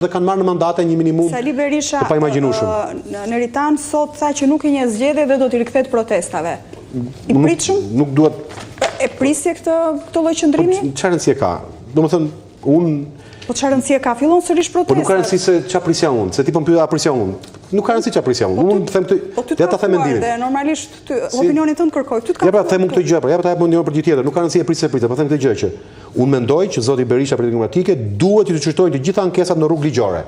dhe kanë marrë në mandate një minimum Sali Berisha të paimagjinueshëm. Në Ritan sot tha që nuk i një zgjedhje dhe do t'i rikthehet protestave. I pritshëm? Nuk duhet. E prisje këtë lloj qëndrimi? Çfarë rëndësie ka? Domethënë, Po çfarë rëndësie ka? Fillon sërish protesta. Po nuk ka rëndësi se çfarë prisja unë, se ti po më pyet a prisja unë. Nuk ka rëndësi çfarë prisja unë. Unë them këtë, ja ta them mendimin. Dhe normalisht opinionin tënd kërkoj. Ja pra them këtë gjë, ja ta jap opinion për gjë tjetër. Nuk ka rëndësi e prisja, po them këtë gjë që unë mendoj që zoti Berisha për demokratike duhet të çështojnë të gjitha ankesat në rrugë ligjore.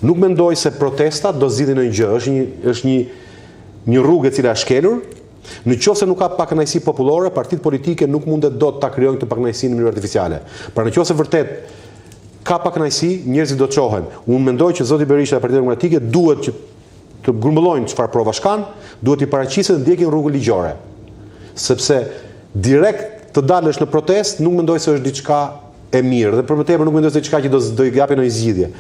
Nuk mendoj se protesta do zgjidhin ndonjë gjë, është një rrugë e cila është shkelur. Në qoftë se nuk ka pakënaqësi popullore, partitë politike nuk mundet dot ta krijojnë këtë pakënaqësi në mënyrë artificiale. Pra në qoftë se vërtet ka pakënaqësi, njerëzit do të çohen. Unë mendoj që zoti Berisha e Partia Demokratike duhet që të grumbullojnë çfarë provash kanë, duhet i paraqisë të ndjekin rrugën ligjore. Sepse direkt të dalësh në protestë nuk mendoj se është diçka e mirë, dhe për më tepër nuk mendoj se diçka që do i japë ndonjë zgjidhje.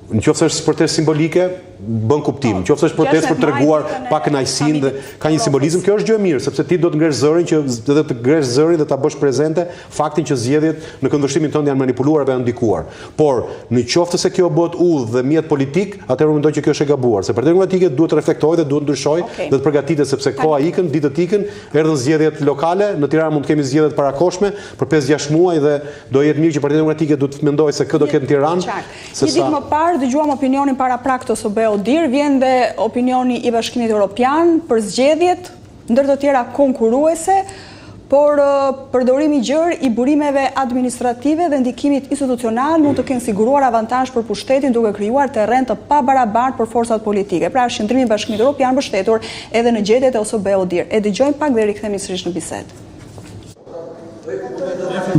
Në qoftë është protestë simbolike, bën kuptim. Në qoftë është protestë për treguar pakënaqësinë dhe ka një simbolizëm, kjo është gjë e mirë, sepse ti do të ngresh zërin të ngresh zërin dhe ta bësh prezente faktin që zgjedhjet në këndvështrimin tënd janë manipuluar apo janë ndikuar. Por në qoftë se kjo bëhet udhë dhe mjet politik, atëherë mendoj që kjo është e gabuar. Se Partia Demokratike duhet të reflektojë dhe duhet të ndryshojë dhe të përgatitet sepse koha ikën, ditët ikën, erdhën zgjedhjet lokale, në Tiranë mund të kemi zgjedhjet parakoshme për 5-6 muaj dhe do jetë mirë që Partia Demokratike duhet të mendojë se kë do ketë në Tiranë. Një ditë më parë dëgjuam opinionin paraprak të OSBE-ODIR, vjen dhe opinioni i Bashkimit Evropian për zgjedhjet, ndër të tjera konkurruese, por përdorimi gjerë i burimeve administrative dhe ndikimit institucional mund të kenë siguruar avantazh për pushtetin duke krijuar terren të pabarabartë për forcat politike. Pra shndrimi i Bashkimit Evropian mbështetur edhe në gjetjet e OSBE-ODIR. E dëgjojmë pak dhe rikthehemi sërish në bisedë.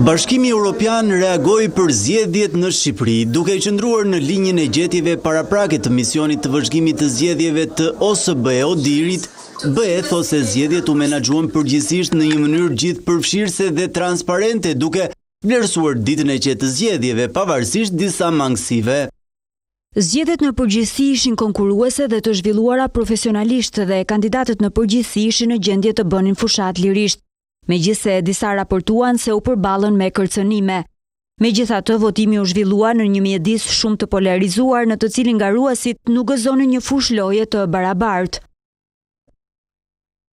Bashkimi Evropian reagoi për zgjedhjet në Shqipëri, duke qëndruar në linjën e gjetjeve paraprake të misionit të vëzhgimit të zgjedhjeve të OSBE-ODIR-it. BE thosë se zgjedhjet u menaxhuan përgjithsisht në një mënyrë gjithëpërfshirëse dhe transparente, duke vlerësuar ditën e qetë të zgjedhjeve pavarësisht disa mangësive. Zgjedhjet në përgjithësi ishin konkurruese dhe të zhvilluara profesionalisht dhe kandidatët në përgjithësi ishin në gjendje të bënin fushat lirisht. Megjithse disa raportuan se u përballën me kërcënime. Megjithatë, votimi u zhvillua në një mjedis shumë të polarizuar në të cilin garuesit nuk gëzonin një fushë loje të barabartë.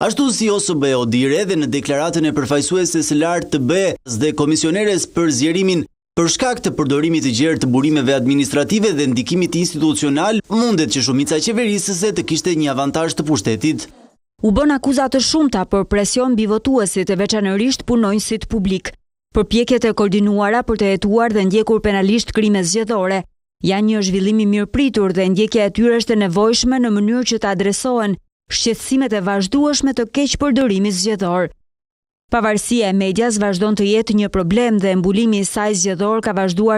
Ashtu si OSBE-ODIR edhe në deklaratën e përfaqësueses së lartë të BE-s dhe komisioneres për zgjerimin për shkak të përdorimit të gjerë të burimeve administrative dhe ndikimit institucional, mundet që shumica qeverisëse të kishte një avantazh të pushtetit. U bën akuzat të shumta për presion mbi votuesit e veçanërisht punonjësit publik. Përpjekjet e koordinuara për të hetuar dhe ndjekur penalisht krime zgjedhore janë një zhvillim i mirëpritur dhe ndjekja e tyre është e nevojshme në mënyrë që të adresohen shqetësimet e vazhdueshme të keqpërdorimit zgjedhor. Pavarësia e medias vazhdon të jetë një problem dhe mbulimi i saj zgjedhor ka vazhduar